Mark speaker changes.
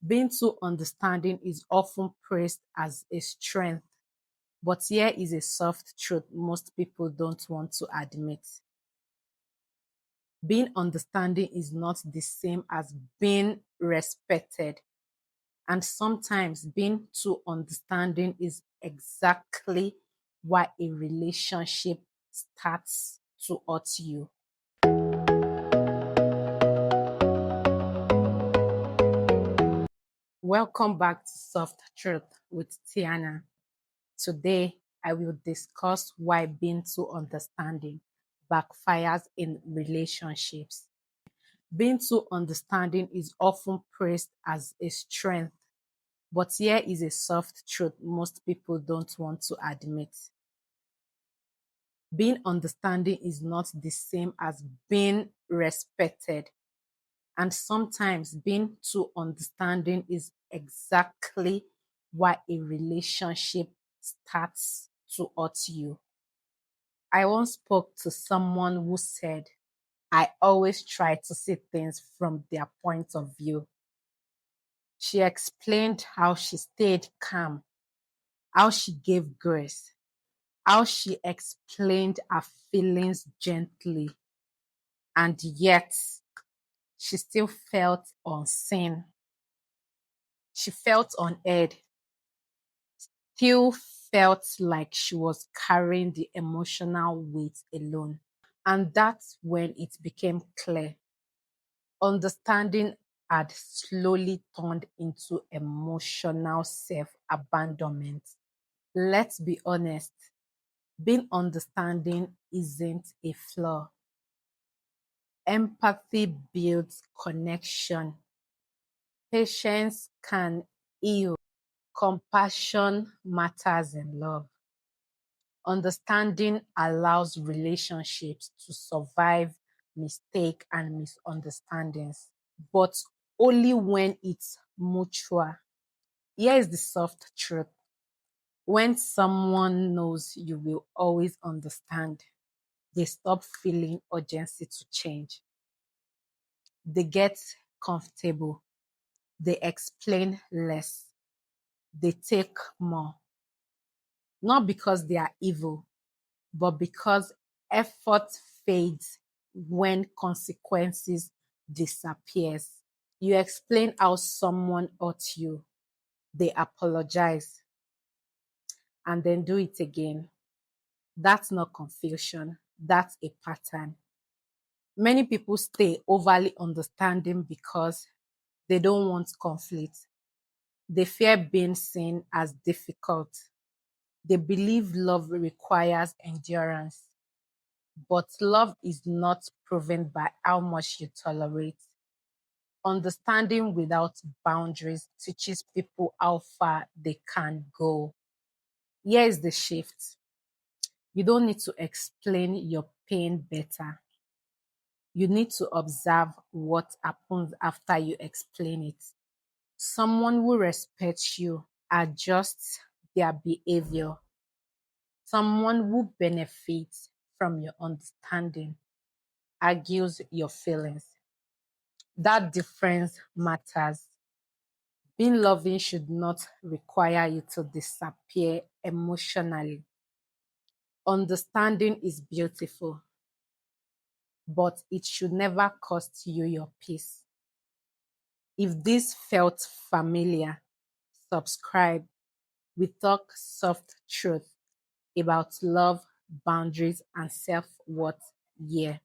Speaker 1: Being too understanding is often praised as a strength, but here is a soft truth most people don't want to admit. Being understanding is not the same as being respected. And sometimes being too understanding is exactly why a relationship starts to hurt you. Welcome back to Soft Truth with Tiana. Today, I will discuss why being too understanding backfires in relationships. Being too understanding is often praised as a strength, but here is a soft truth most people don't want to admit. Being understanding is not the same as being respected. And sometimes being too understanding is exactly why a relationship starts to hurt you. I once spoke to someone who said, I always try to see things from their point of view. She explained how she stayed calm, how she gave grace, how she explained her feelings gently, and yet she still felt unseen. She felt unheard, still felt like she was carrying the emotional weight alone. And that's when it became clear. Understanding had slowly turned into emotional self abandonment. Let's be honest, being understanding isn't a flaw. Empathy builds connection. Patience can heal. Compassion matters in love. Understanding allows relationships to survive mistake and misunderstandings, but only when it's mutual. Here is the soft truth. When someone knows you will always understand, they stop feeling urgency to change. They get comfortable. They explain less. They take more. Not because they are evil, but because effort fades when consequences disappears. You explain how someone hurt you, they apologize, and then do it again. That's not confusion, that's a pattern. Many people stay overly understanding because they don't want conflict. They fear being seen as difficult. They believe love requires endurance. But love is not proven by how much you tolerate. Understanding without boundaries teaches people how far they can go. Here is the shift. You don't need to explain your pain better. You need to observe what happens after you explain it. Someone who respects you adjusts their behavior. Someone who benefits from your understanding argues your feelings. That difference matters. Being loving should not require you to disappear emotionally. Understanding is beautiful, but it should never cost you your peace. If this felt familiar, subscribe. We talk soft truth about love, boundaries, and self worth. Yeah.